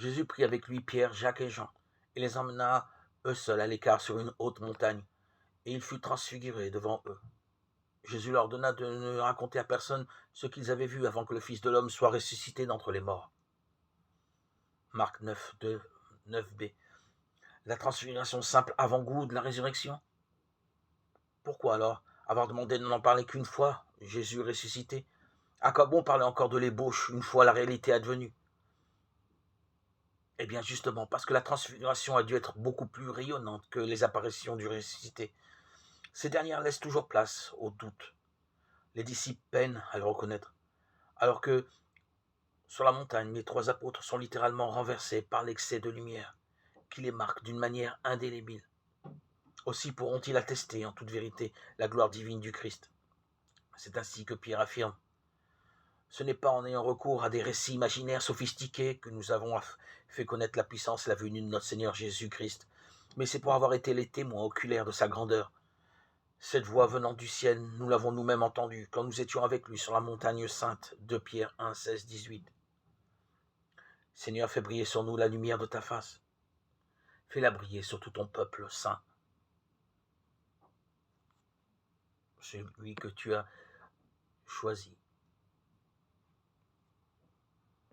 Jésus prit avec lui Pierre, Jacques et Jean, et les emmena eux seuls à l'écart sur une haute montagne, et il fut transfiguré devant eux. Jésus leur donna de ne raconter à personne ce qu'ils avaient vu avant que le Fils de l'homme soit ressuscité d'entre les morts. Marc 9, 2, 9b. La transfiguration simple avant-goût de la résurrection. Pourquoi alors avoir demandé de n'en parler qu'une fois, Jésus ressuscité? À quoi bon parler encore de l'ébauche une fois la réalité advenue? Eh bien justement, parce que la transfiguration a dû être beaucoup plus rayonnante que les apparitions du ressuscité. Ces dernières laissent toujours place au doute. Les disciples peinent à le reconnaître, alors que sur la montagne, les trois apôtres sont littéralement renversés par l'excès de lumière, qui les marque d'une manière indélébile. Aussi pourront-ils attester en toute vérité la gloire divine du Christ. C'est ainsi que Pierre affirme: ce n'est pas en ayant recours à des récits imaginaires sophistiqués que nous avons fait connaître la puissance et la venue de notre Seigneur Jésus-Christ, mais c'est pour avoir été les témoins oculaires de sa grandeur. Cette voix venant du ciel, nous l'avons nous-mêmes entendue quand nous étions avec lui sur la montagne sainte, 2 Pierre 1, 16, 18. Seigneur, fais briller sur nous la lumière de ta face. Fais-la briller sur tout ton peuple saint, celui que tu as choisi.